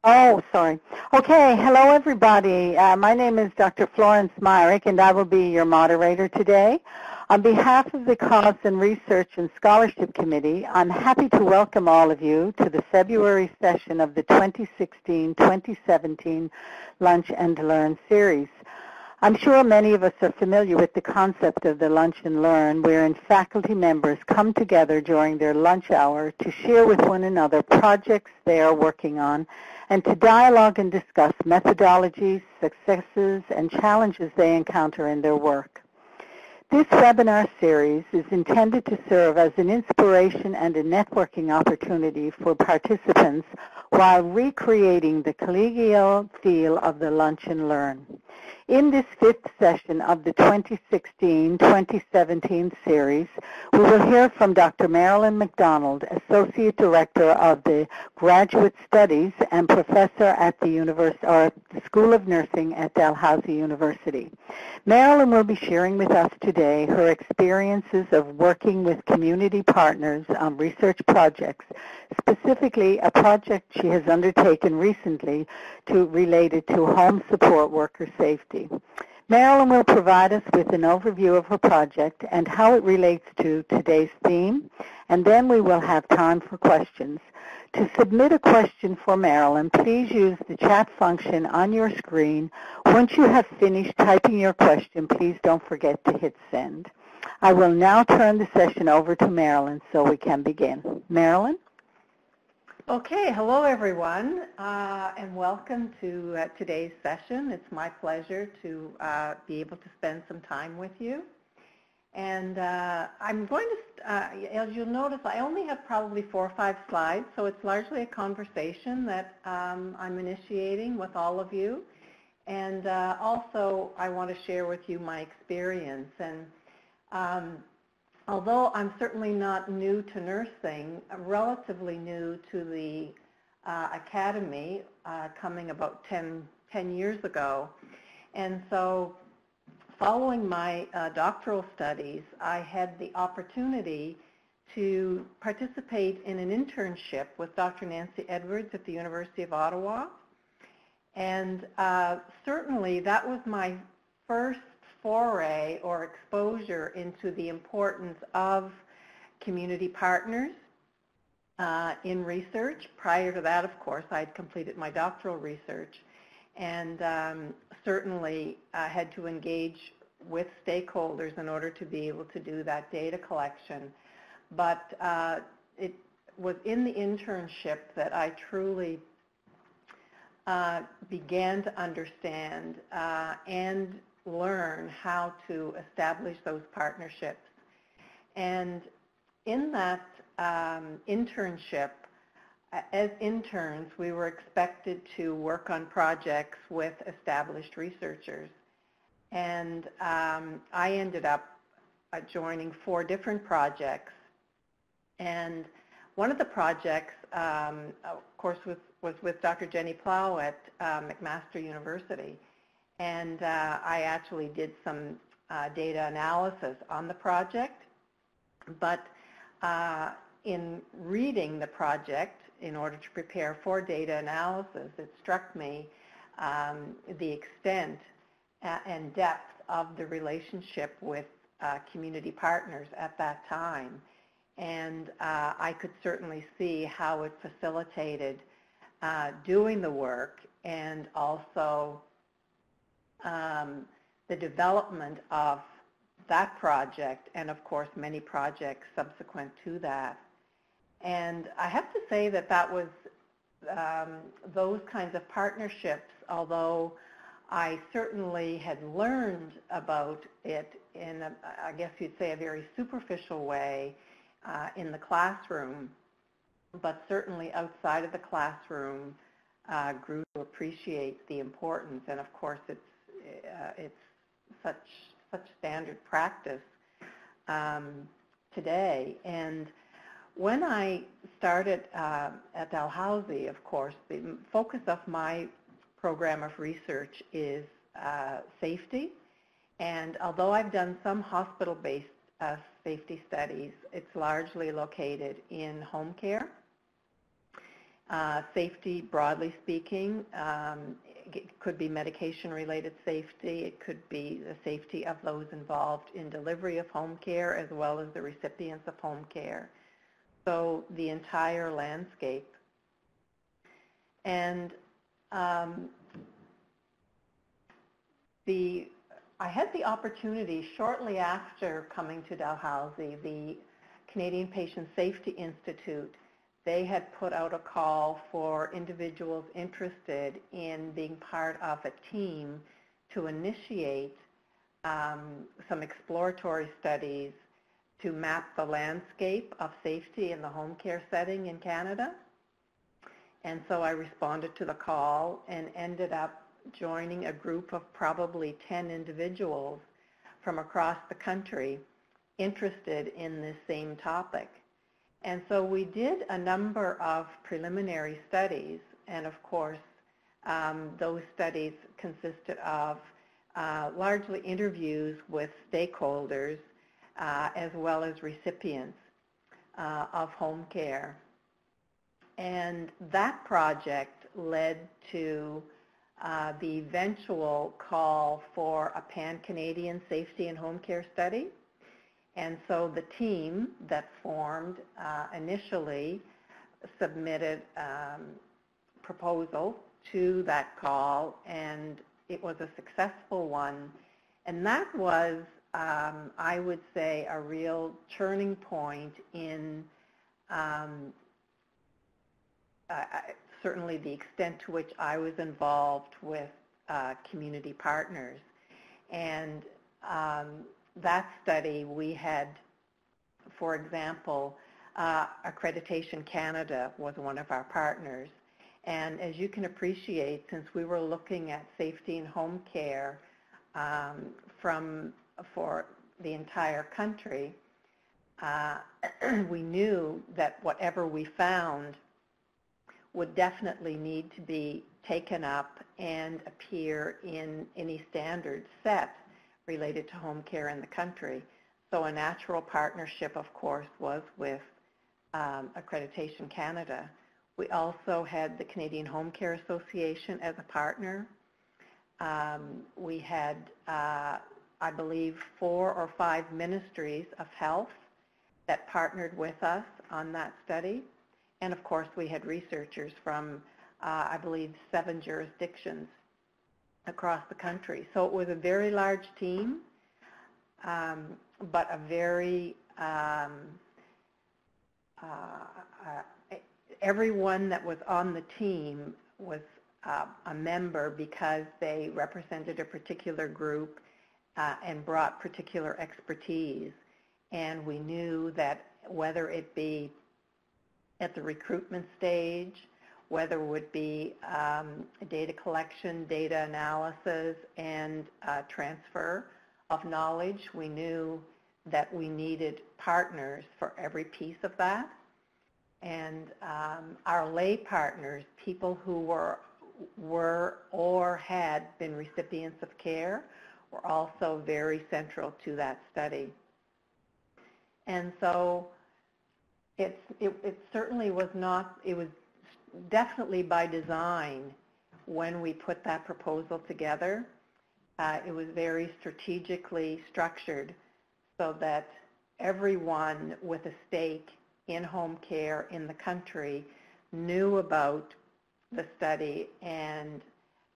Oh, sorry. Okay, hello everybody. My name is Dr. Florence Myrick, and I will be your moderator today. On behalf of the CASN Research and Scholarship Committee, I'm happy to welcome all of you to the February session of the 2016-2017 Lunch and Learn series. I'm sure many of us are familiar with the concept of the Lunch and Learn, wherein faculty members come together during their lunch hour to share with one another projects they are working on and to dialogue and discuss methodologies, successes, and challenges they encounter in their work. This webinar series is intended to serve as an inspiration and a networking opportunity for participants while recreating the collegial feel of the Lunch and Learn. In this fifth session of the 2016-2017 series, we will hear from Dr. Marilyn McDonald, Associate Director of the Graduate Studies and Professor at the School of Nursing at Dalhousie University. Marilyn will be sharing with us today her experiences of working with community partners on research projects, specifically a project she has undertaken recently related to home support worker safety. Marilyn will provide us with an overview of her project and how it relates to today's theme, and then we will have time for questions. To submit a question for Marilyn, please use the chat function on your screen. Once you have finished typing your question, please don't forget to hit send. I will now turn the session over to Marilyn so we can begin. Marilyn? Okay, hello everyone, and welcome to today's session. It's my pleasure to be able to spend some time with you. And I'm going to, as you'll notice, I only have probably 4 or 5 slides, so it's largely a conversation that I'm initiating with all of you. And also, I want to share with you my experience. And although I'm certainly not new to nursing, I'm relatively new to the academy, coming about 10 years ago. And so following my doctoral studies, I had the opportunity to participate in an internship with Dr. Nancy Edwards at the University of Ottawa. And certainly that was my first foray or exposure into the importance of community partners in research. Prior to that, of course, I had completed my doctoral research and certainly had to engage with stakeholders in order to be able to do that data collection. But it was in the internship that I truly began to understand and learn how to establish those partnerships. And in that internship, as interns, we were expected to work on projects with established researchers. And I ended up joining 4 different projects. And one of the projects, of course, was with Dr. Jenny Plow at McMaster University. And I actually did some data analysis on the project. But in reading the project, in order to prepare for data analysis, it struck me the extent and depth of the relationship with community partners at that time. And I could certainly see how it facilitated doing the work and also the development of that project and, of course, many projects subsequent to that. And I have to say that that was those kinds of partnerships, although I certainly had learned about it in, I guess you'd say, a very superficial way in the classroom, but certainly outside of the classroom grew to appreciate the importance. And of course, it's such standard practice today. And when I started at Dalhousie, of course, the focus of my program of research is safety. And although I've done some hospital-based safety studies, it's largely located in home care. Safety, broadly speaking, it could be medication-related safety. It could be the safety of those involved in delivery of home care as well as the recipients of home care. So the entire landscape. And I had the opportunity shortly after coming to Dalhousie, the Canadian Patient Safety Institute, they had put out a call for individuals interested in being part of a team to initiate some exploratory studies to map the landscape of safety in the home care setting in Canada. And so I responded to the call and ended up joining a group of probably 10 individuals from across the country interested in this same topic. And so we did a number of preliminary studies, and of course, those studies consisted of largely interviews with stakeholders as well as recipients of home care. And that project led to the eventual call for a pan-Canadian safety and home care study. And so the team that formed initially submitted proposal to that call, and it was a successful one. And that was, I would say, a real turning point in certainly the extent to which I was involved with community partners. And that study, we had, for example, Accreditation Canada was one of our partners. And as you can appreciate, since we were looking at safety in home care for the entire country, we knew that whatever we found would definitely need to be taken up and appear in any standards set related to home care in the country. So a natural partnership, of course, was with Accreditation Canada. We also had the Canadian Home Care Association as a partner. We had, I believe, 4 or 5 ministries of health that partnered with us on that study. And of course, we had researchers from, I believe, 7 jurisdictions across the country. So it was a very large team, but a very, everyone that was on the team was a member because they represented a particular group and brought particular expertise. And we knew that whether it be at the recruitment stage, whether it would be data collection, data analysis, and transfer of knowledge, we knew that we needed partners for every piece of that. And our lay partners, people who were or had been recipients of care, were also very central to that study. And so it certainly was not, it was definitely by design when we put that proposal together. It was very strategically structured so that everyone with a stake in home care in the country knew about the study and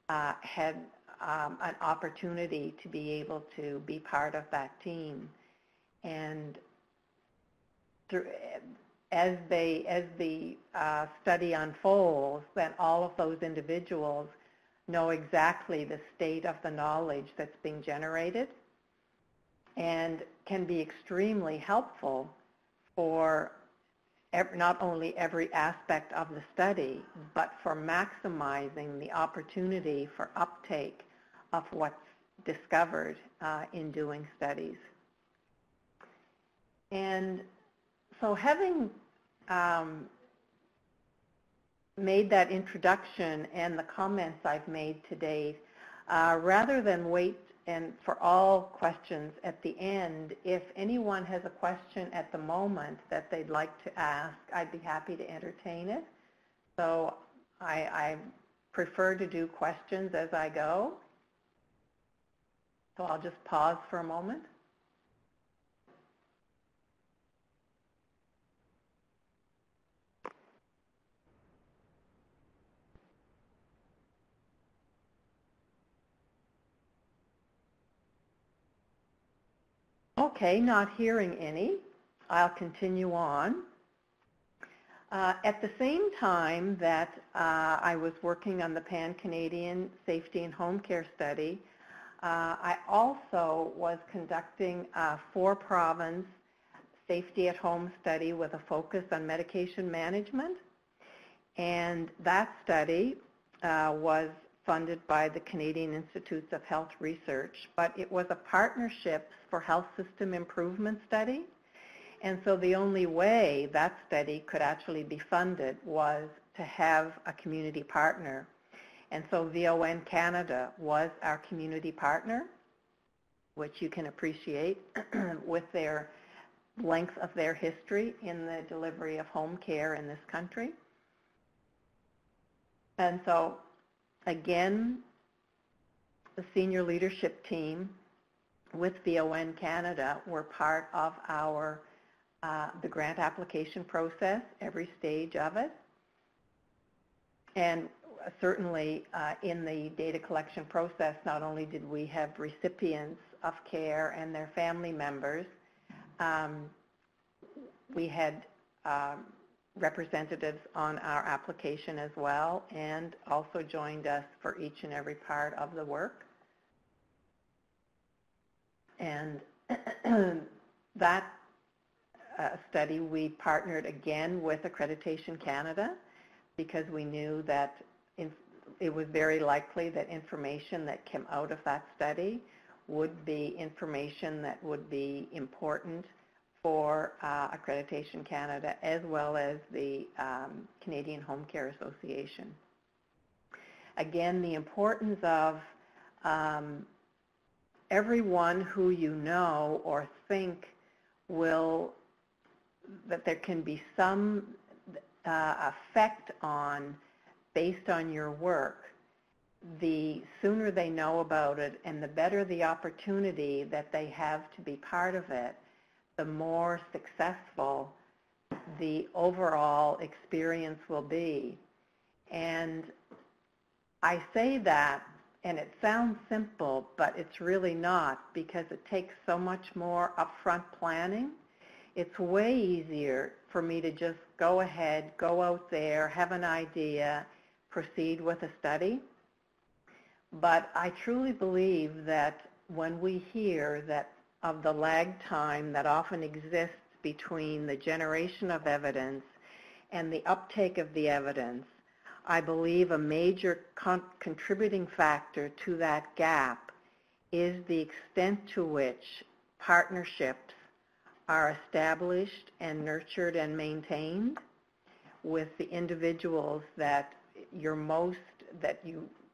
had an opportunity to be able to be part of that team. And as the study unfolds, then all of those individuals know exactly the state of the knowledge that's being generated and can be extremely helpful for not only every aspect of the study, but for maximizing the opportunity for uptake of what's discovered in doing studies. And so having made that introduction and the comments I've made to date, rather than wait and for all questions at the end, if anyone has a question at the moment that they'd like to ask, I'd be happy to entertain it. So I prefer to do questions as I go. So I'll just pause for a moment. Okay, not hearing any. I'll continue on. At the same time that I was working on the Pan-Canadian Safety and Home Care Study, I also was conducting a 4-province safety at home study with a focus on medication management. And that study was funded by the Canadian Institutes of Health Research, but it was a Partnerships for Health System Improvement study. And so the only way that study could actually be funded was to have a community partner. And so VON Canada was our community partner, which you can appreciate with their length of their history in the delivery of home care in this country. And so, again, the senior leadership team with VON Canada were part of our the grant application process, every stage of it. And certainly in the data collection process, not only did we have recipients of care and their family members, we had representatives on our application as well, and also joined us for each and every part of the work. And that study, we partnered again with Accreditation Canada because we knew that it was very likely that information that came out of that study would be information that would be important for Accreditation Canada as well as the Canadian Home Care Association. Again, the importance of everyone who you know or think that there can be some effect on based on your work, the sooner they know about it and the better the opportunity that they have to be part of it, the more successful the overall experience will be. And I say that, and it sounds simple, but it's really not, because it takes so much more upfront planning. It's way easier for me to just go ahead, go out there, have an idea, proceed with a study. But I truly believe that when we hear that of the lag time that often exists between the generation of evidence and the uptake of the evidence, I believe a major contributing factor to that gap is the extent to which partnerships are established and nurtured and maintained with the individuals that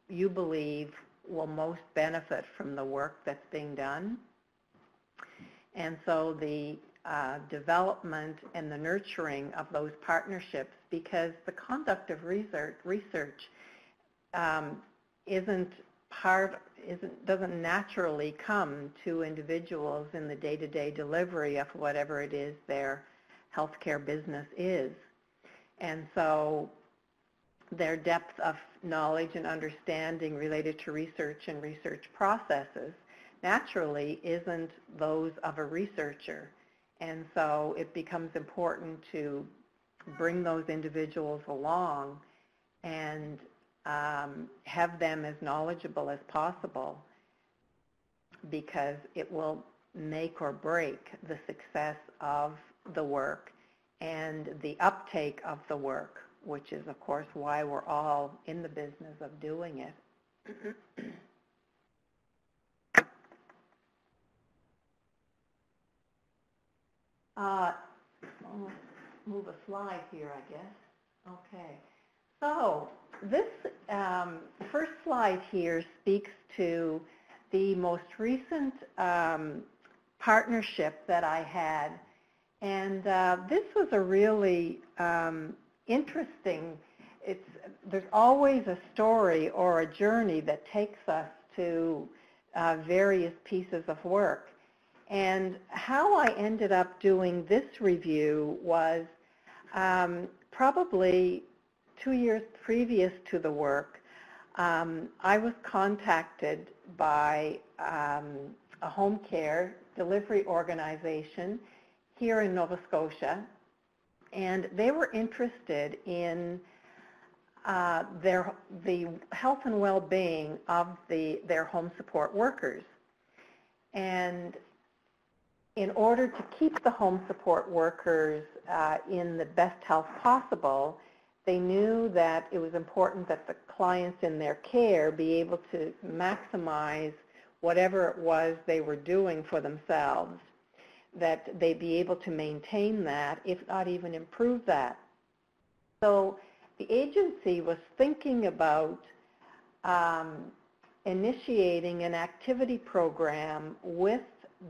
you believe will most benefit from the work that's being done. And so the development and the nurturing of those partnerships, because the conduct of research doesn't naturally come to individuals in the day-to-day delivery of whatever it is their healthcare business is. And so their depth of knowledge and understanding related to research and research processes naturally isn't those of a researcher. And so it becomes important to bring those individuals along and have them as knowledgeable as possible, because it will make or break the success of the work and the uptake of the work, which is, of course, why we're all in the business of doing it. I'll move a slide here, I guess. Okay. So this first slide here speaks to the most recent partnership that I had. And this was a really interesting, there's always a story or a journey that takes us to various pieces of work. And how I ended up doing this review was probably 2 years previous to the work, I was contacted by a home care delivery organization here in Nova Scotia, and they were interested in the health and well-being of their home support workers. And in order to keep the home support workers in the best health possible, they knew that it was important that the clients in their care be able to maximize whatever it was they were doing for themselves, that they be able to maintain that, if not even improve that. So the agency was thinking about initiating an activity program with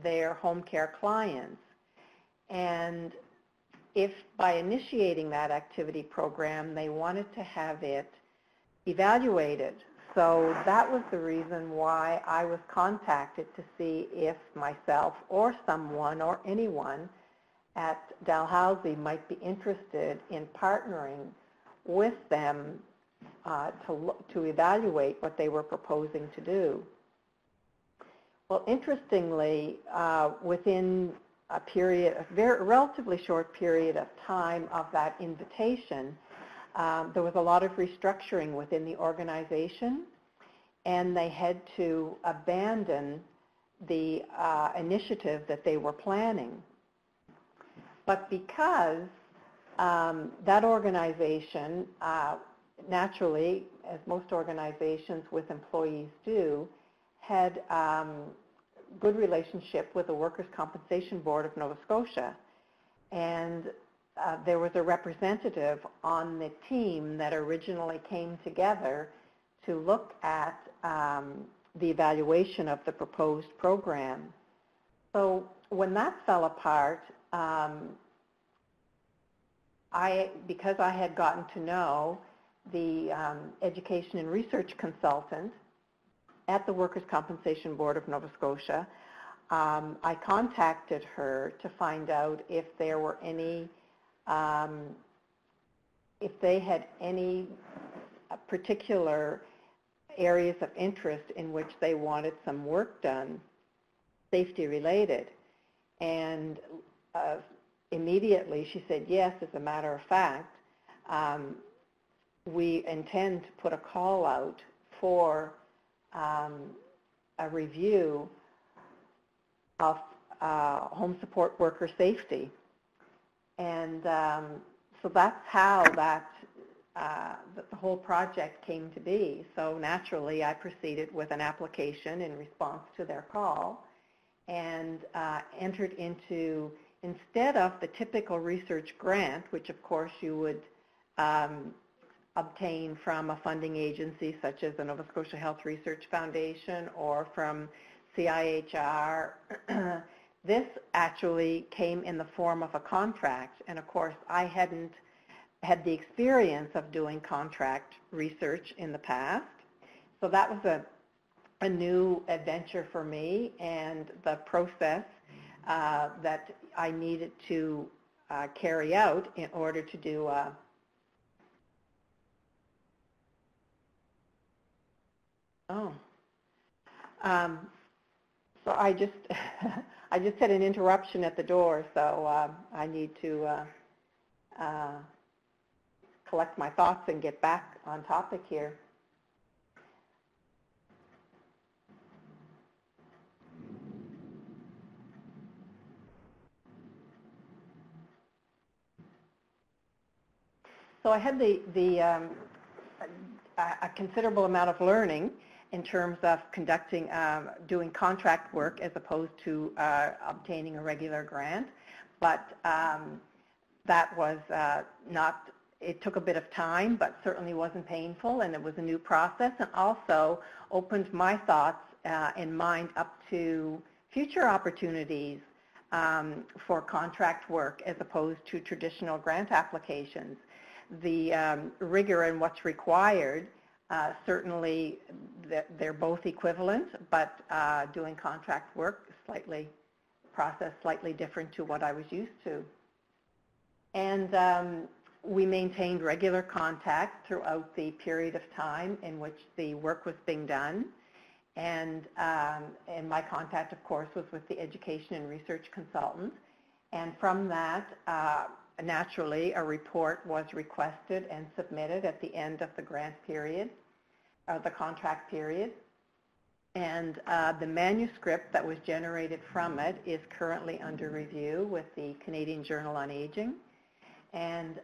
their home care clients. And if by initiating that activity program, they wanted to have it evaluated. So that was the reason why I was contacted to see if myself or someone or anyone at Dalhousie might be interested in partnering with them to evaluate what they were proposing to do. Well, interestingly, within a relatively short period of time of that invitation, there was a lot of restructuring within the organization, and they had to abandon the initiative that they were planning. But because that organization, naturally, as most organizations with employees do, had good relationship with the Workers' Compensation Board of Nova Scotia. And there was a representative on the team that originally came together to look at the evaluation of the proposed program. So when that fell apart, because I had gotten to know the education and research consultant at the Workers' Compensation Board of Nova Scotia, I contacted her to find out if there were any, if they had any particular areas of interest in which they wanted some work done, safety related. And immediately she said, yes, as a matter of fact, we intend to put a call out for a review of home support worker safety. And so that's how the whole project came to be. So naturally, I proceeded with an application in response to their call and entered into, instead of the typical research grant, which of course you would obtain from a funding agency such as the Nova Scotia Health Research Foundation or from CIHR, this actually came in the form of a contract. And of course, I hadn't had the experience of doing contract research in the past. So that was a new adventure for me, and the process that I needed to carry out in order to do so I just I just had an interruption at the door, so I need to collect my thoughts and get back on topic here. So I had a considerable amount of learning in terms of conducting, doing contract work as opposed to obtaining a regular grant. But that was not, it took a bit of time, but certainly wasn't painful, and it was a new process, and also opened my thoughts and mind up to future opportunities for contract work as opposed to traditional grant applications. the rigor and what's required, certainly they're both equivalent, but doing contract work is slightly different to what I was used to. And we maintained regular contact throughout the period of time in which the work was being done. And my contact, of course, was with the education and research consultant. And from that, naturally, a report was requested and submitted at the end of the grant period, the contract period. And the manuscript that was generated from it is currently under review with the Canadian Journal on Aging. And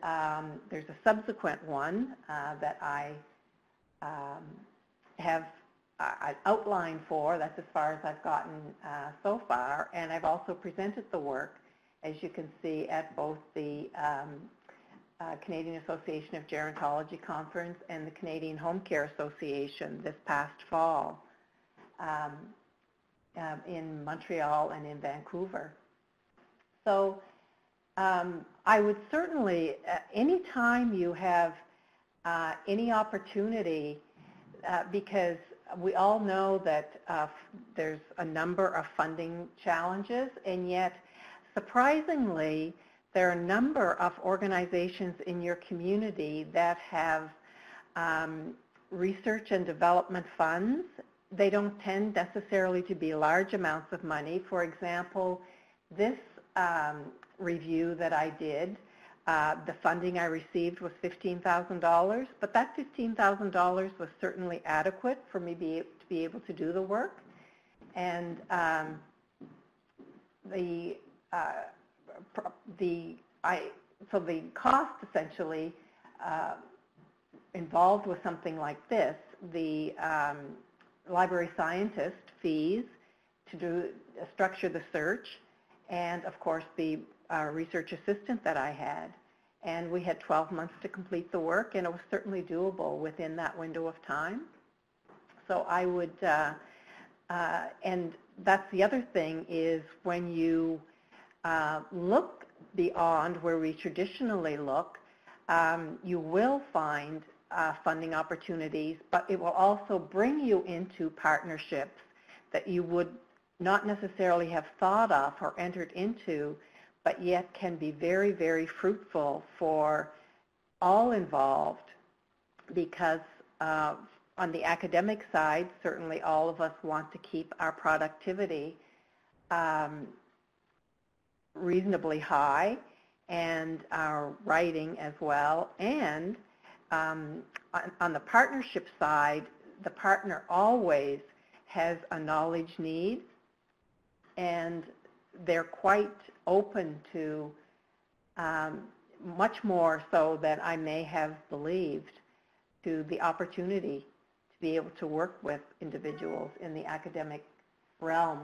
there's a subsequent one that I have an outline for. That's as far as I've gotten so far. And I've also presented the work, as you can see, at both the Canadian Association of Gerontology Conference and the Canadian Home Care Association this past fall in Montreal and in Vancouver. So I would certainly, anytime you have any opportunity, because we all know that there's a number of funding challenges, and yet surprisingly, there are a number of organizations in your community that have research and development funds. They don't tend necessarily to be large amounts of money. For example, this review that I did, the funding I received was $15,000, but that $15,000 was certainly adequate for me to be able to do the work. And so the cost essentially involved with something like this, the library scientist fees to structure the search, and of course the research assistant that I had. And we had 12 months to complete the work, and it was certainly doable within that window of time. So I would, and that's the other thing, is when you look beyond where we traditionally look, you will find funding opportunities, but it will also bring you into partnerships that you would not necessarily have thought of or entered into, but yet can be very, very fruitful for all involved, because on the academic side, certainly all of us want to keep our productivity reasonably high, and our writing as well. And on the partnership side, the partner always has a knowledge need, and they're quite open to, much more so than I may have believed, to the opportunity to be able to work with individuals in the academic realm.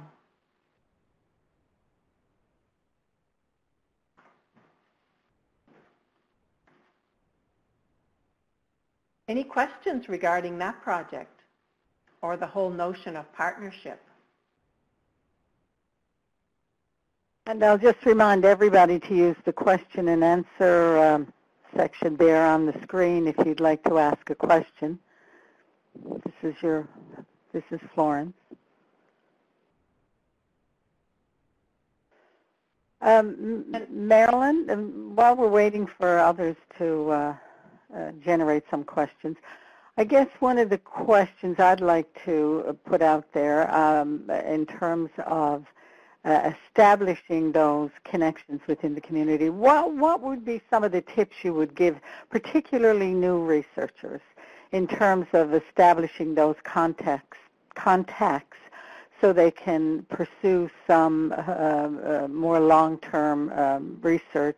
Any questions regarding that project or the whole notion of partnership? And I'll just remind everybody to use the question and answer section there on the screen if you'd like to ask a question. This is Florence. Marilyn, while we're waiting for others to generate some questions, I guess one of the questions I'd like to put out there in terms of establishing those connections within the community, what would be some of the tips you would give, particularly new researchers, in terms of establishing those contacts so they can pursue some more long-term research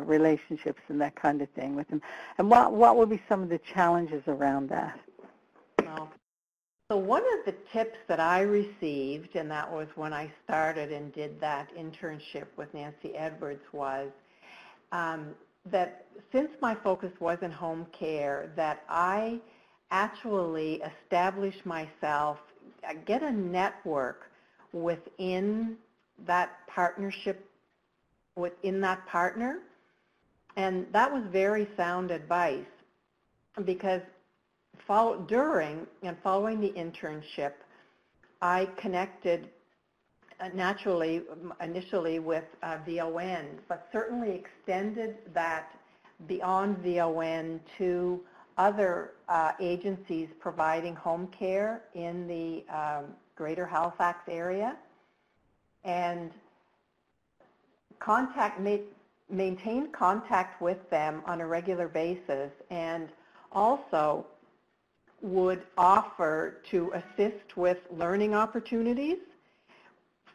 relationships and that kind of thing with them? And what would be some of the challenges around that? Well, so one of the tips that I received, and that was when I started and did that internship with Nancy Edwards, was that since my focus was in home care, that I actually establish myself, get a network within that partnership, within that partner, And that was very sound advice because during and following the internship, I connected naturally initially with VON, but certainly extended that beyond VON to other agencies providing home care in the greater Halifax area, and maintained contact with them on a regular basis, and also would offer to assist with learning opportunities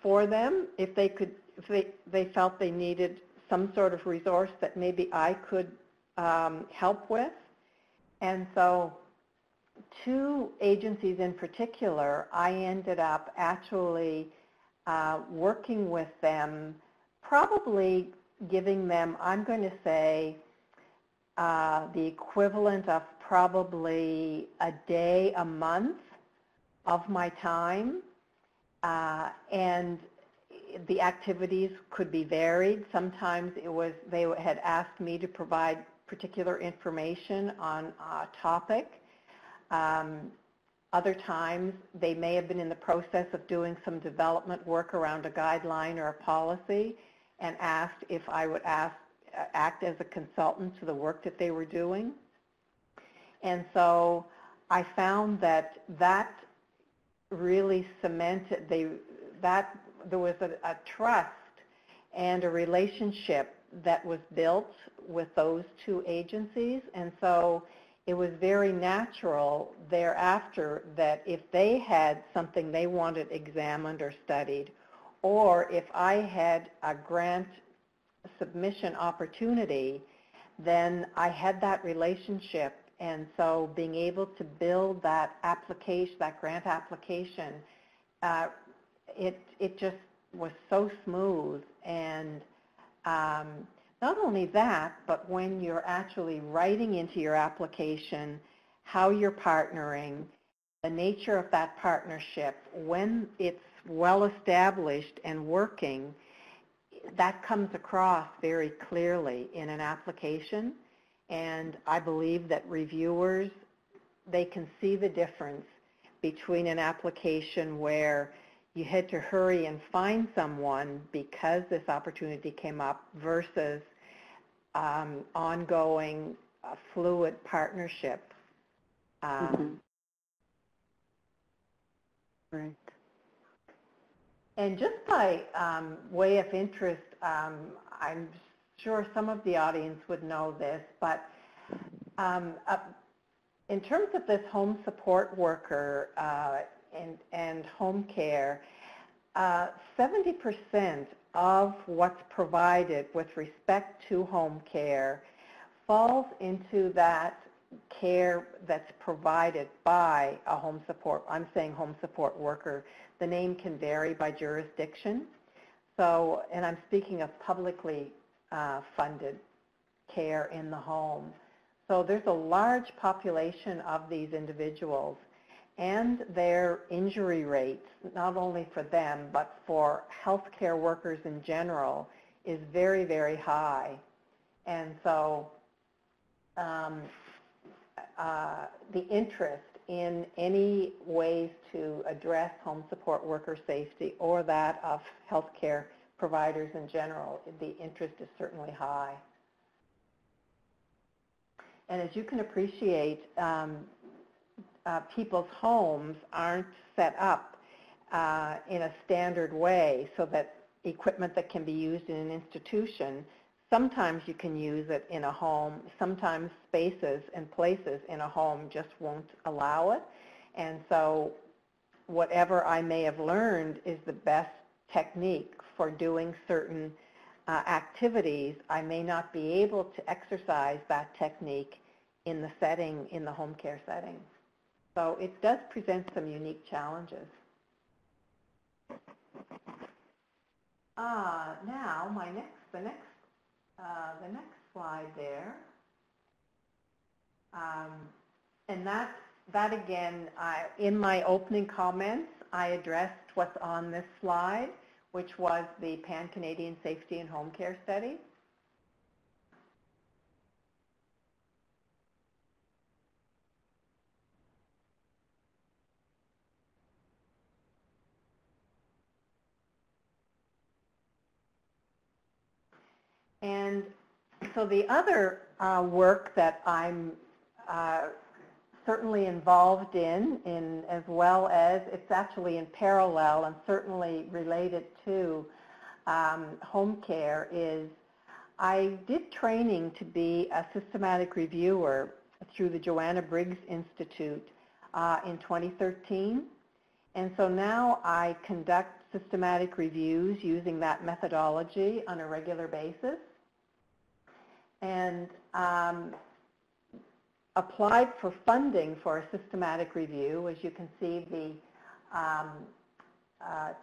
for them if they felt they needed some sort of resource that maybe I could help with. And so 2 agencies in particular, I ended up actually working with them, probably giving them, I'm going to say, the equivalent of probably a day a month of my time. And the activities could be varied. Sometimes they had asked me to provide particular information on a topic. Other times they may have been in the process of doing some development work around a guideline or a policy and asked if I would act as a consultant to the work that they were doing. And so I found that really cemented, that there was a trust and a relationship that was built with those 2 agencies. And so it was very natural thereafter that if they had something they wanted examined or studied, or if I had a grant submission opportunity, then I had that relationship. And so being able to build that application, that grant application, it just was so smooth. And not only that, but when you're actually writing into your application how you're partnering, the nature of that partnership, when it's well established and working, that comes across very clearly in an application. And I believe that reviewers, they can see the difference between an application where you had to hurry and find someone because this opportunity came up versus ongoing fluid partnership. Right. And just by way of interest, I'm sure some of the audience would know this, but in terms of this home support worker and home care, 70% of what's provided with respect to home care falls into that care that's provided by a home support, I'm saying home support worker. The name can vary by jurisdiction. So, and I'm speaking of publicly funded care in the home. So there's a large population of these individuals, and their injury rates, not only for them, but for healthcare workers in general, is very, very high. And so the interest in any ways to address home support worker safety or that of healthcare providers in general, the interest is certainly high. And as you can appreciate, people's homes aren't set up in a standard way so that equipment that can be used in an institution, sometimes you can use it in a home, sometimes spaces and places in a home just won't allow it. And so whatever I may have learned is the best technique for doing certain activities, I may not be able to exercise that technique in the setting, in the home care setting. So it does present some unique challenges. Now, the next slide there, and that again, in my opening comments, I addressed what's on this slide, which was the Pan-Canadian Safety and Home Care Study. And so the other work that I'm certainly involved in, as well as it's actually in parallel and certainly related to home care, is I did training to be a systematic reviewer through the Joanna Briggs Institute in 2013. And so now I conduct systematic reviews using that methodology on a regular basis. And applied for funding for a systematic review. As you can see, the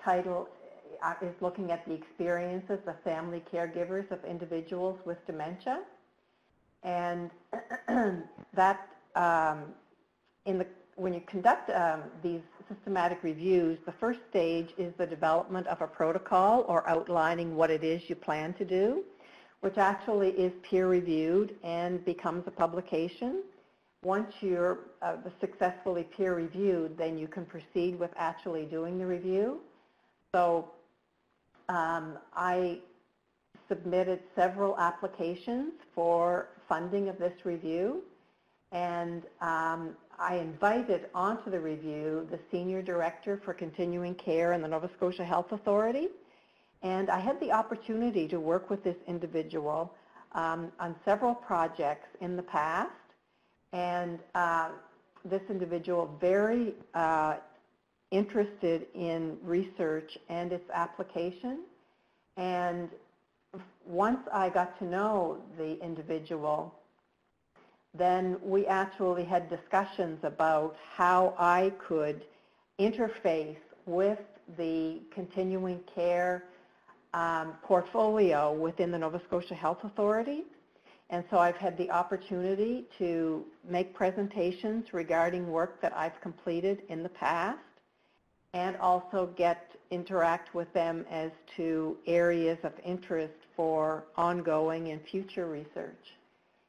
title is looking at the experiences of family caregivers of individuals with dementia. And that when you conduct these systematic reviews, the first stage is the development of a protocol or outlining what it is you plan to do, which actually is peer-reviewed and becomes a publication. Once you're successfully peer-reviewed, then you can proceed with actually doing the review. So I submitted several applications for funding of this review, and I invited onto the review the Senior Director for Continuing Care in the Nova Scotia Health Authority, and I had the opportunity to work with this individual on several projects in the past, and this individual very interested in research and its application. And once I got to know the individual, then we actually had discussions about how I could interface with the continuing care portfolio within the Nova Scotia Health Authority. And so I've had the opportunity to make presentations regarding work that I've completed in the past, and also interact with them as to areas of interest for ongoing and future research.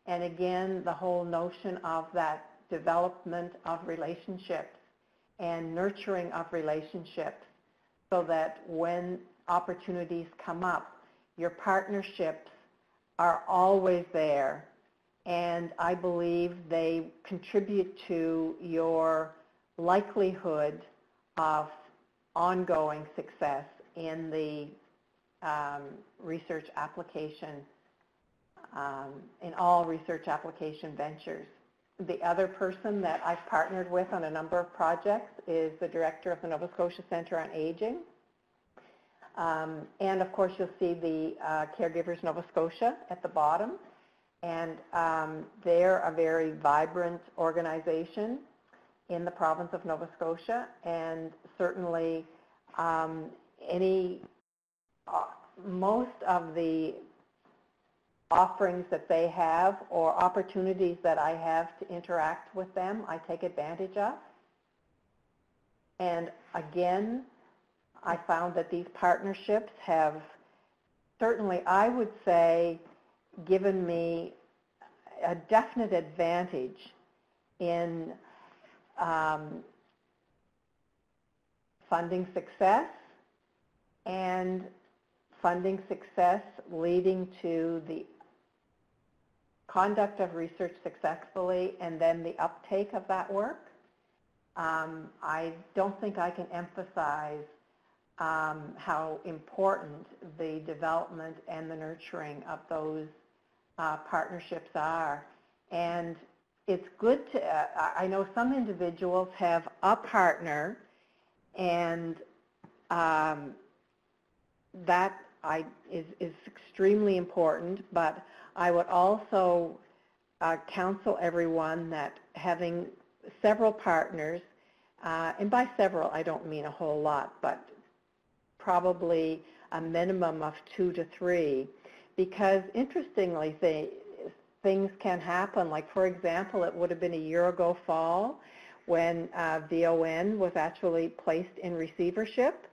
And again, the whole notion of that development of relationships and nurturing of relationships, so that when opportunities come up, your partnerships are always there, and I believe they contribute to your likelihood of ongoing success in the research application, in all research application ventures. The other person that I've partnered with on a number of projects is the director of the Nova Scotia Centre on Aging. And of course, you'll see the Caregivers Nova Scotia at the bottom. And they're a very vibrant organization in the province of Nova Scotia. And certainly most of the offerings that they have or opportunities that I have to interact with them, I take advantage of. And again, I found that these partnerships have certainly, I would say, given me a definite advantage in funding success, and funding success leading to the conduct of research successfully and then the uptake of that work. I don't think I can emphasize how important the development and the nurturing of those partnerships are. And it's good to, I know some individuals have a partner, and that is extremely important, but I would also counsel everyone that having several partners, and by several I don't mean a whole lot, but probably a minimum of 2 to 3, because interestingly things can happen. Like, for example, it would have been a year ago fall when VON was actually placed in receivership,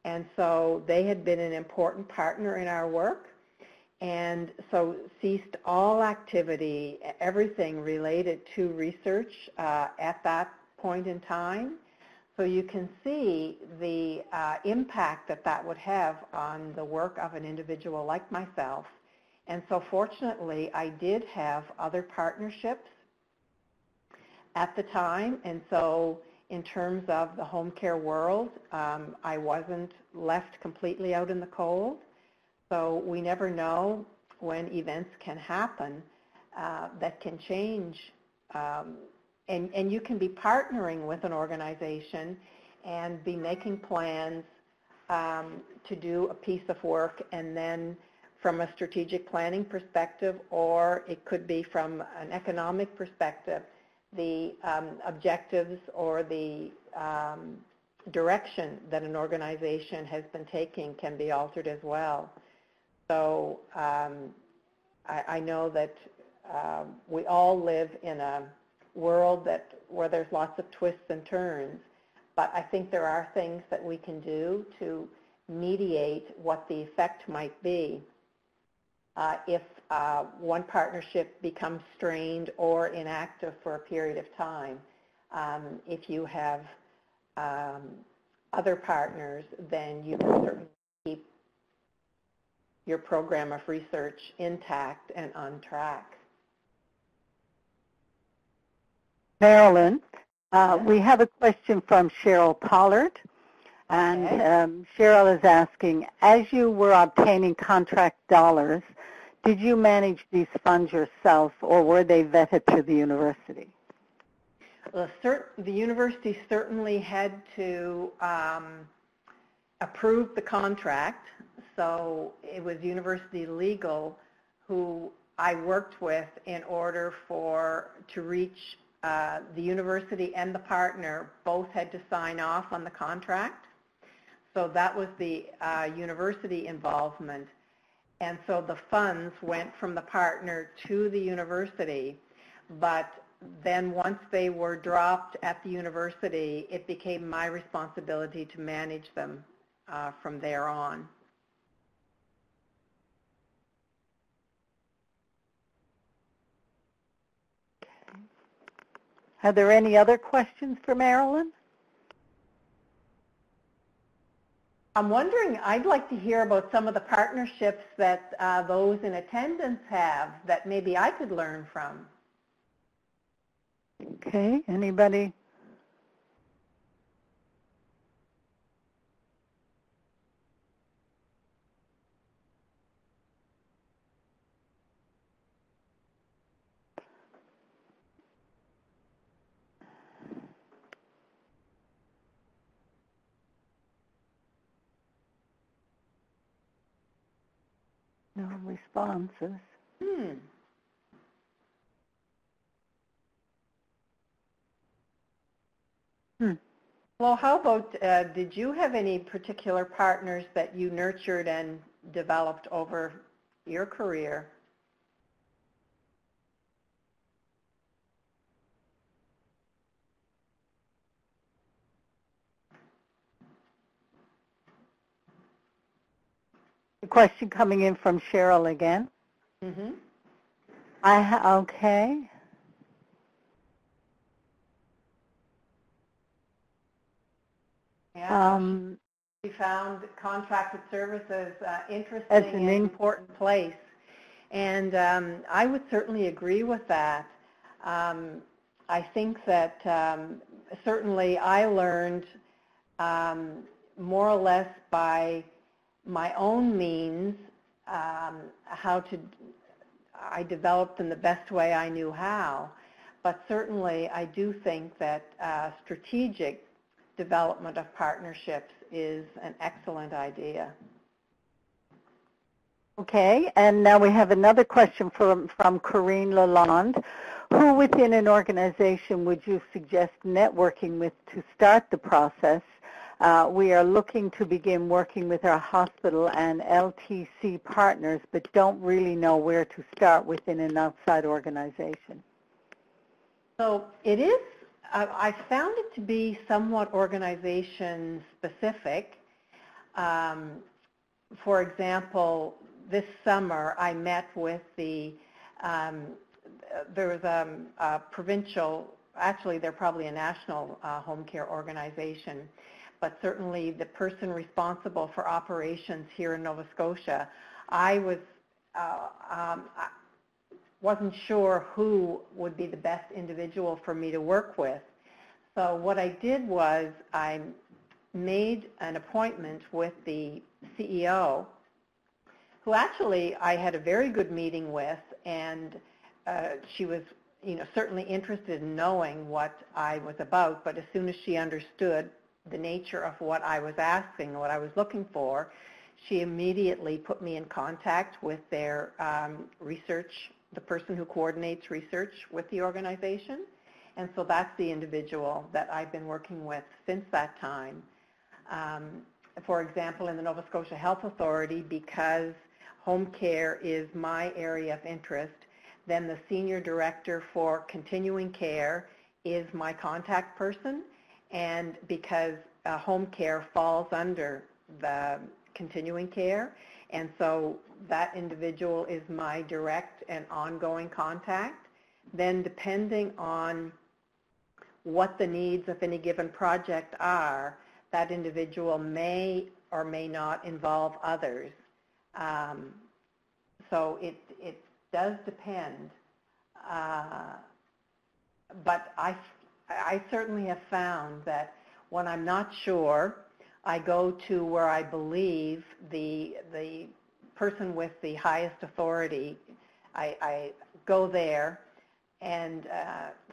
and so they had been an important partner in our work, and so ceased all activity, everything related to research at that point in time. So you can see the impact that that would have on the work of an individual like myself. And so fortunately, I did have other partnerships at the time, and so in terms of the home care world, I wasn't left completely out in the cold. So we never know when events can happen that can change. And you can be partnering with an organization and be making plans to do a piece of work, and then from a strategic planning perspective, or it could be from an economic perspective, the objectives or the direction that an organization has been taking can be altered as well. So I know that we all live in a world where there's lots of twists and turns, but I think there are things that we can do to mediate what the effect might be if one partnership becomes strained or inactive for a period of time. If you have other partners, then you can certainly keep your program of research intact and on track. Marilyn, we have a question from Cheryl Pollard. And Cheryl is asking, as you were obtaining contract dollars, did you manage these funds yourself, or were they vetted to the university? Well, the university certainly had to approve the contract, so it was university legal who I worked with in order to reach the university and the partner. Both had to sign off on the contract. So that was the university involvement. And so the funds went from the partner to the university, but then once they were dropped at the university, it became my responsibility to manage them from there on. Are there any other questions for Marilyn? I'm wondering, I'd like to hear about some of the partnerships that those in attendance have that maybe I could learn from. Okay, anybody? No responses. Well, how about, did you have any particular partners that you nurtured and developed over your career? A question coming in from Cheryl again. Mm-hmm. Okay. Yeah, we found contracted services interesting and important place. And I would certainly agree with that. I think that certainly I learned more or less by my own means I developed in the best way I knew how. But certainly I do think that strategic development of partnerships is an excellent idea. Okay, and now we have another question from Corinne Lalonde. Who within an organization would you suggest networking with to start the process? We are looking to begin working with our hospital and LTC partners, but don't really know where to start within an outside organization. So it is, I found it to be somewhat organization specific. For example, this summer I met with there was a provincial, actually they're probably a national home care organization, but certainly the person responsible for operations here in Nova Scotia, I was I wasn't sure who would be the best individual for me to work with. So what I did was I made an appointment with the CEO, who actually I had a very good meeting with, and she was, certainly interested in knowing what I was about, but as soon as she understood the nature of what I was asking, what I was looking for, she immediately put me in contact with their research, the person who coordinates research with the organization. And so that's the individual that I've been working with since that time. For example, in the Nova Scotia Health Authority, because home care is my area of interest, then the Senior Director for Continuing Care is my contact person. And because home care falls under the continuing care, and so that individual is my direct and ongoing contact, then depending on what the needs of any given project are, that individual may or may not involve others. So it does depend, but I certainly have found that when I'm not sure, I go to where I believe the person with the highest authority. I go there and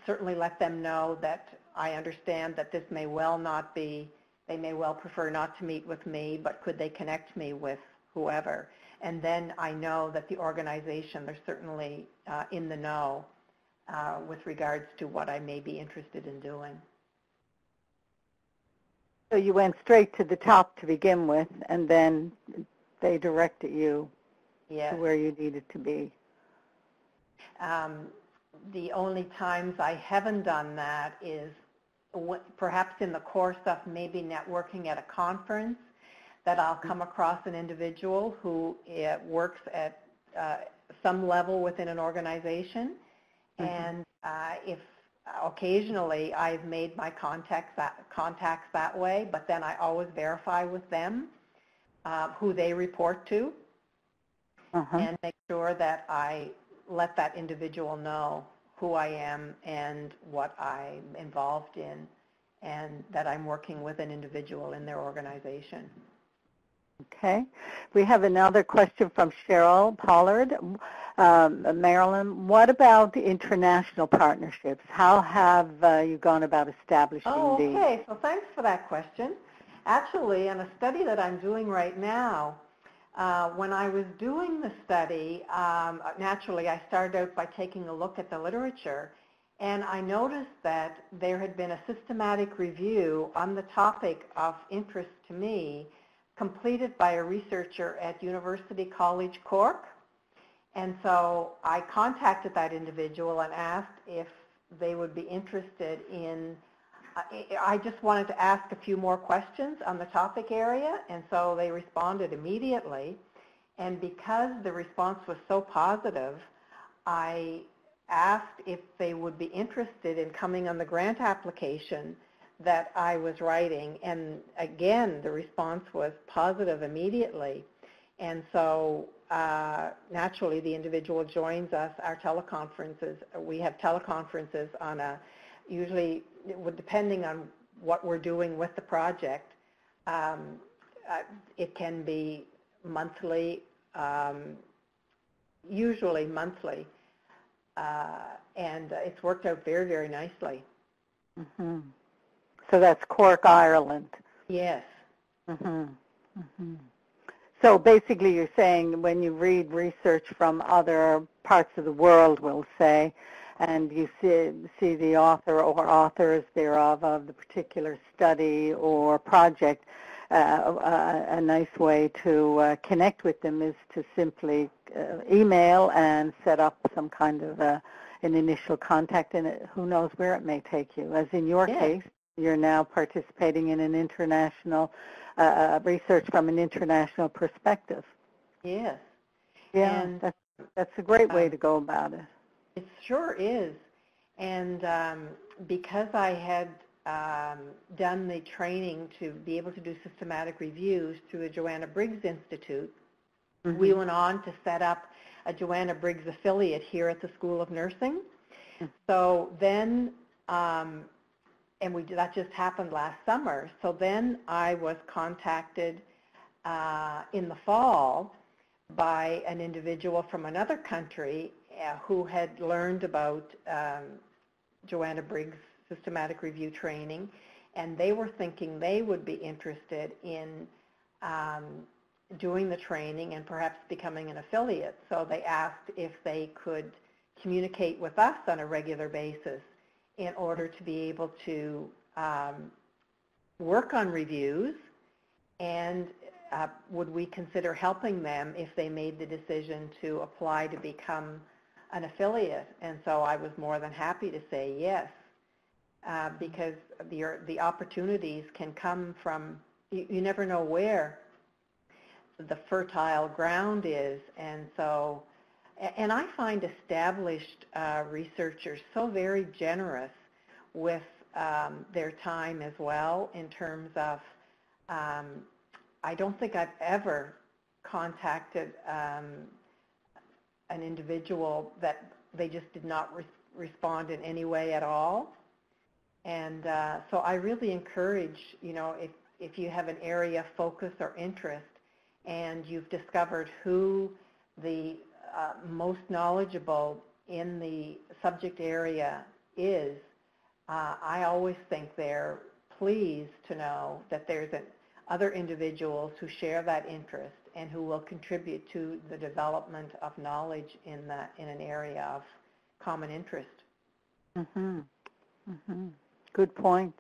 certainly let them know that I understand that this may well not be, they may well prefer not to meet with me, but could they connect me with whoever? And then I know that the organization, they're certainly in the know with regards to what I may be interested in doing. So you went straight to the top to begin with, and then they directed you Yes. to where you needed to be. The only times I haven't done that is perhaps in the course of maybe networking at a conference, that I'll come across an individual who works at some level within an organization, and if occasionally I've made my contacts that way, but then I always verify with them who they report to, and make sure that I let that individual know who I am and what I'm involved in, and that I'm working with an individual in their organization. Okay. We have another question from Cheryl Pollard. Marilyn, what about the international partnerships? How have you gone about establishing these? Okay. So thanks for that question. Actually, in a study that I'm doing right now, when I was doing the study, naturally I started out by taking a look at the literature, and I noticed that there had been a systematic review on the topic of interest to me completed by a researcher at University College Cork. And so I contacted that individual and asked if they would be interested in, I just wanted to ask a few more questions on the topic area, and so they responded immediately. And because the response was so positive, I asked if they would be interested in coming on the grant application that I was writing, and again the response was positive immediately. And so naturally the individual joins us, our teleconferences. We have teleconferences on a, usually depending on what we're doing with the project, it can be monthly, usually monthly, and it's worked out very, very nicely. So that's Cork, Ireland. Yes. So basically you're saying when you read research from other parts of the world, we'll say, and you see the author or authors thereof of the particular study or project, a nice way to connect with them is to simply email and set up some kind of an initial contact, and who knows where it may take you. As in your case, you're now participating in an international research from an international perspective. Yes. Yeah, and that's a great way to go about it. It sure is. And because I had done the training to be able to do systematic reviews through the Joanna Briggs Institute, we went on to set up a Joanna Briggs affiliate here at the School of Nursing. So then, that just happened last summer. So then I was contacted in the fall by an individual from another country who had learned about Joanna Briggs systematic review training, and they were thinking they would be interested in doing the training and perhaps becoming an affiliate. So they asked if they could communicate with us on a regular basis in order to be able to work on reviews, and would we consider helping them if they made the decision to apply to become an affiliate. And so I was more than happy to say yes, because the opportunities can come from, you never know where the fertile ground is. And so, and I find established researchers so very generous with their time as well, in terms of, I don't think I've ever contacted an individual that they just did not respond in any way at all. And so I really encourage, if you have an area of focus or interest and you've discovered who the most knowledgeable in the subject area is, I always think they're pleased to know that there's other individuals who share that interest and who will contribute to the development of knowledge in an area of common interest. Mm-hmm. Mm-hmm. Good point.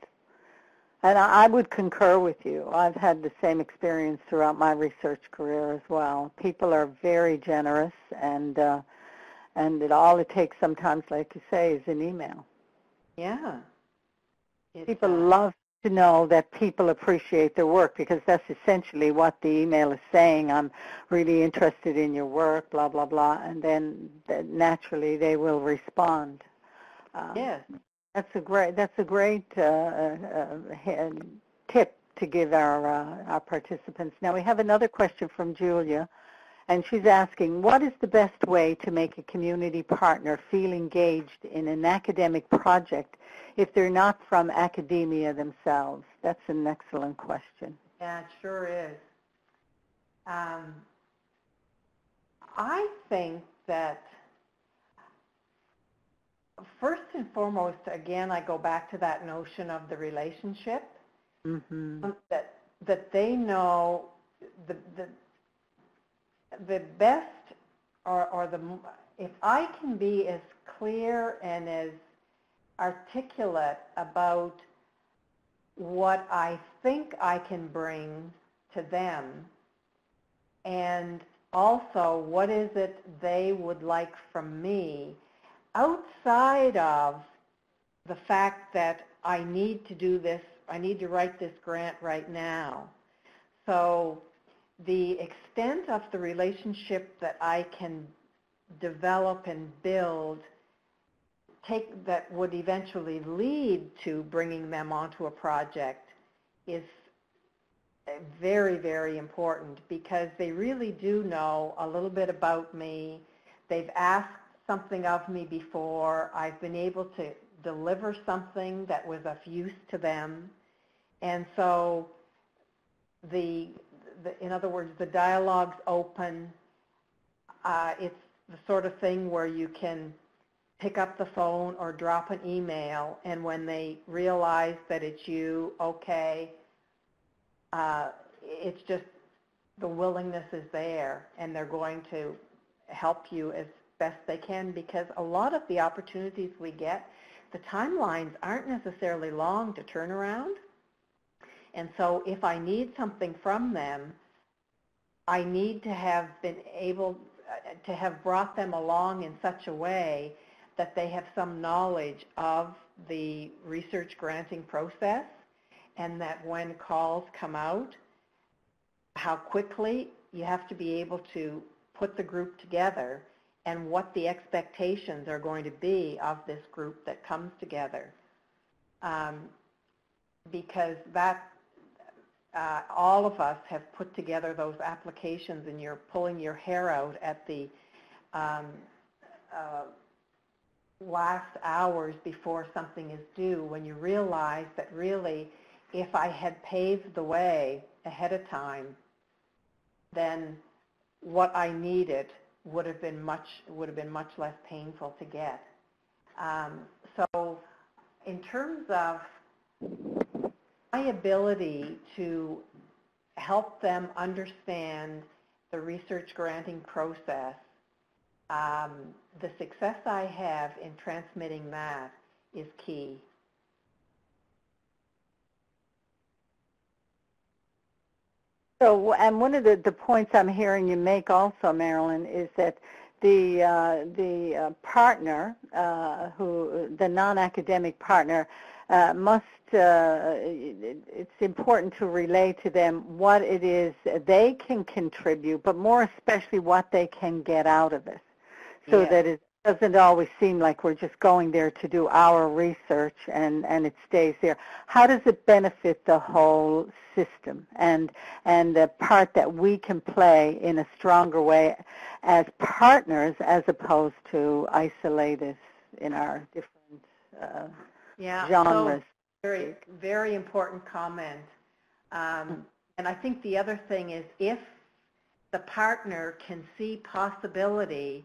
And I would concur with you. I've had the same experience throughout my research career as well. People are very generous, and all it takes sometimes, like you say, is an email. Yeah. People love to know that people appreciate their work, because that's essentially what the email is saying. I'm really interested in your work, blah, blah, blah, and then naturally they will respond. Yes. That's a great tip to give our participants. Now we have another question from Julia, and she's asking, what is the best way to make a community partner feel engaged in an academic project if they're not from academia themselves? That's an excellent question. Yeah, it sure is. I think that first and foremost, again, I go back to that notion of the relationship. Mm-hmm. That they know the best, if I can be as clear and as articulate about what I think I can bring to them, and also what is it they would like from me, outside of the fact that I need to do this, I need to write this grant right now. So the extent of the relationship that I can develop and build that would eventually lead to bringing them onto a project is very, very important, because they really do know a little bit about me. They've asked something of me before. I've been able to deliver something that was of use to them. And so in other words, the dialogue's open. It's the sort of thing where you can pick up the phone or drop an email, and when they realize that it's you, okay, it's just the willingness is there, and they're going to help you as best they can, because a lot of the opportunities we get, the timelines aren't necessarily long to turn around. And so if I need something from them, I need to have been able to have brought them along in such a way that they have some knowledge of the research granting process, and that when calls come out, how quickly you have to be able to put the group together and what the expectations are going to be of this group that comes together. Because all of us have put together those applications, and you're pulling your hair out at the um, last hours before something is due, when you realize that really if I had paved the way ahead of time, then what I needed would have been much less painful to get. So in terms of my ability to help them understand the research granting process, the success I have in transmitting that is key. So, and one of the points I'm hearing you make also, Marilyn, is that the partner, the non-academic partner, it's important to relay to them what it is they can contribute, but more especially what they can get out of it, so that it doesn't always seem like we're just going there to do our research and it stays there. How does it benefit the whole system and the part that we can play in a stronger way as partners as opposed to isolated in our different genres? So very, very important comment. And I think the other thing is if the partner can see possibility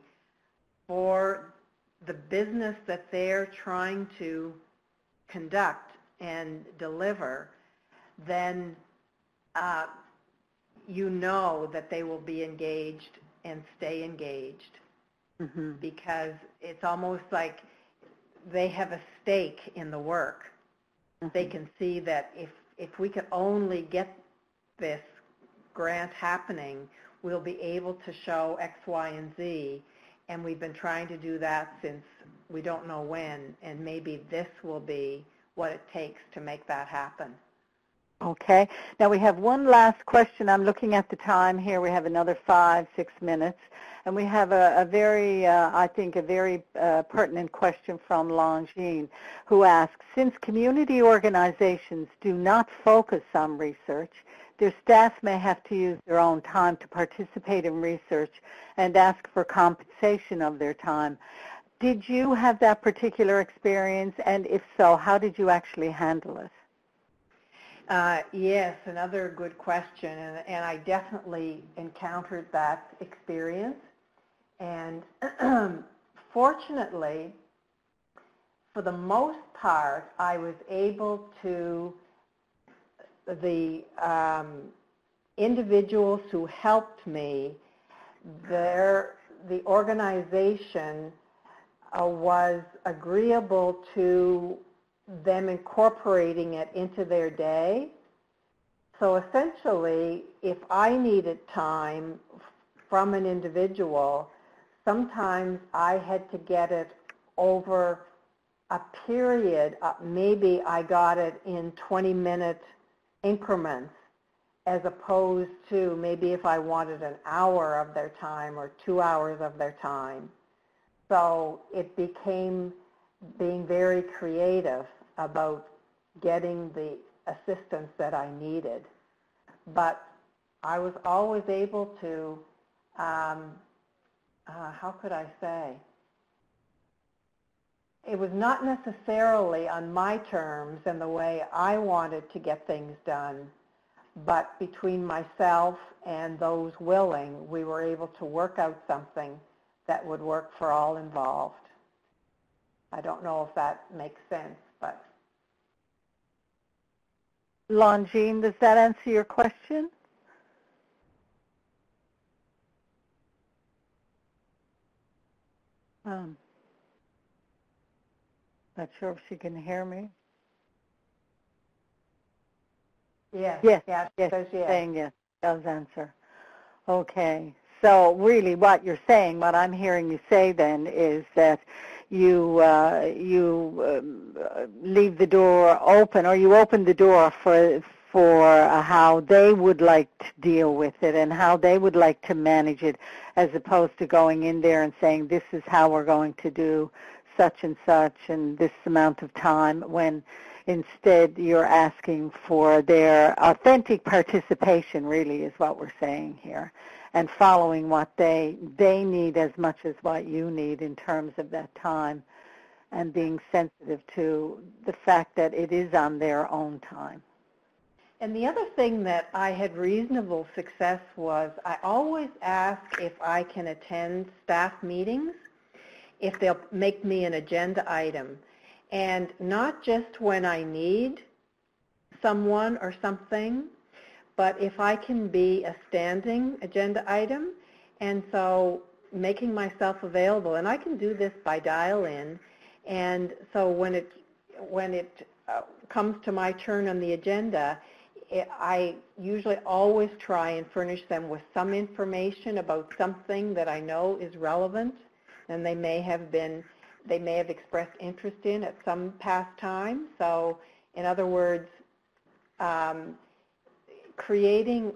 for the business that they're trying to conduct and deliver, then you know that they will be engaged and stay engaged, because it's almost like they have a stake in the work. They can see that if we could only get this grant happening, we'll be able to show X, Y, and Z, and we've been trying to do that since we don't know when, and maybe this will be what it takes to make that happen. Okay. Now we have one last question. I'm looking at the time here. We have another 5-6 minutes. And we have a very, I think, a very pertinent question from Longine, who asks, since community organizations do not focus on research, their staff may have to use their own time to participate in research and ask for compensation of their time. Did you have that particular experience? And if so, how did you actually handle it? Yes, another good question, and I definitely encountered that experience. And fortunately, for the most part, I was able to, the individuals who helped me, the organization was agreeable to them incorporating it into their day. So essentially, if I needed time from an individual, sometimes I had to get it over a period. Maybe I got it in 20-minute increments, as opposed to maybe if I wanted an hour of their time or 2 hours of their time. So it became being very creative about getting the assistance that I needed. But I was always able to, how could I say? It was not necessarily on my terms and the way I wanted to get things done, but between myself and those willing, we were able to work out something that would work for all involved. I don't know if that makes sense, but. Longine, does that answer your question? Not sure if she can hear me. Yes. Yes. Yes. Saying yes. Does answer. Okay. So really what you're saying, what I'm hearing you say then is that you leave the door open, or you open the door for how they would like to deal with it and how they would like to manage it, as opposed to going in there and saying this is how we're going to do such and such and this amount of time, when instead you're asking for their authentic participation, really, is what we're saying here, and following what they need as much as what you need in terms of that time, and being sensitive to the fact that it is on their own time. And the other thing that I had reasonable success was I always ask if I can attend staff meetings, if they'll make me an agenda item. And not just when I need someone or something, but if I can be a standing agenda item. And so making myself available, and I can do this by dial-in. And so when it comes to my turn on the agenda, I usually always try and furnish them with some information about something that I know is relevant, and they may have expressed interest in at some past time. So in other words, creating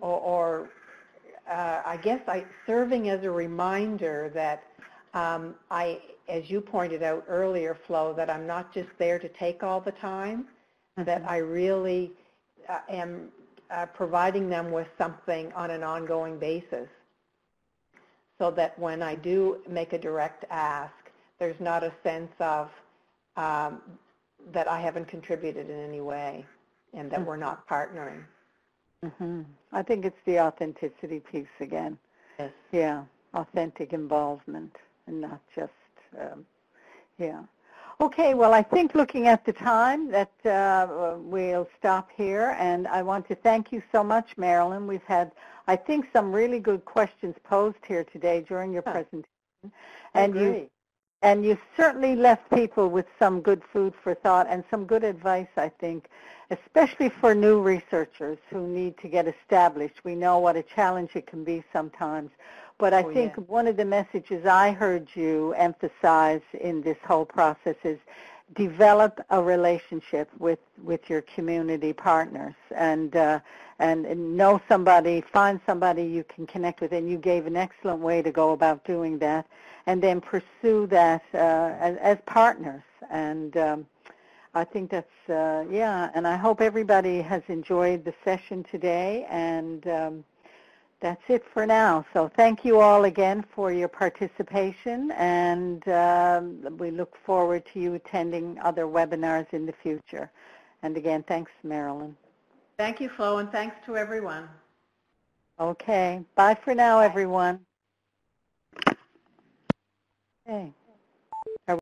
I guess serving as a reminder that as you pointed out earlier, Flo, that I'm not just there to take all the time, that I really am providing them with something on an ongoing basis, so that when I do make a direct ask, there's not a sense of that I haven't contributed in any way and that we're not partnering. I think it's the authenticity piece again. Yes. Yeah, authentic involvement and not just, yeah. Okay, well, I think looking at the time that we'll stop here, and I want to thank you so much, Marilyn. We've had, I think, some really good questions posed here today during your presentation. And you certainly left people with some good food for thought and some good advice, I think, especially for new researchers who need to get established. We know what a challenge it can be sometimes. But I think one of the messages I heard you emphasize in this whole process is develop a relationship with your community partners and know somebody, find somebody you can connect with, and you gave an excellent way to go about doing that, and then pursue that as partners. And I think that's, and I hope everybody has enjoyed the session today, and that's it for now. So thank you all again for your participation, and we look forward to you attending other webinars in the future. And again, thanks, Marilyn. Thank you, Flo, and thanks to everyone. Okay. Bye for now, everyone.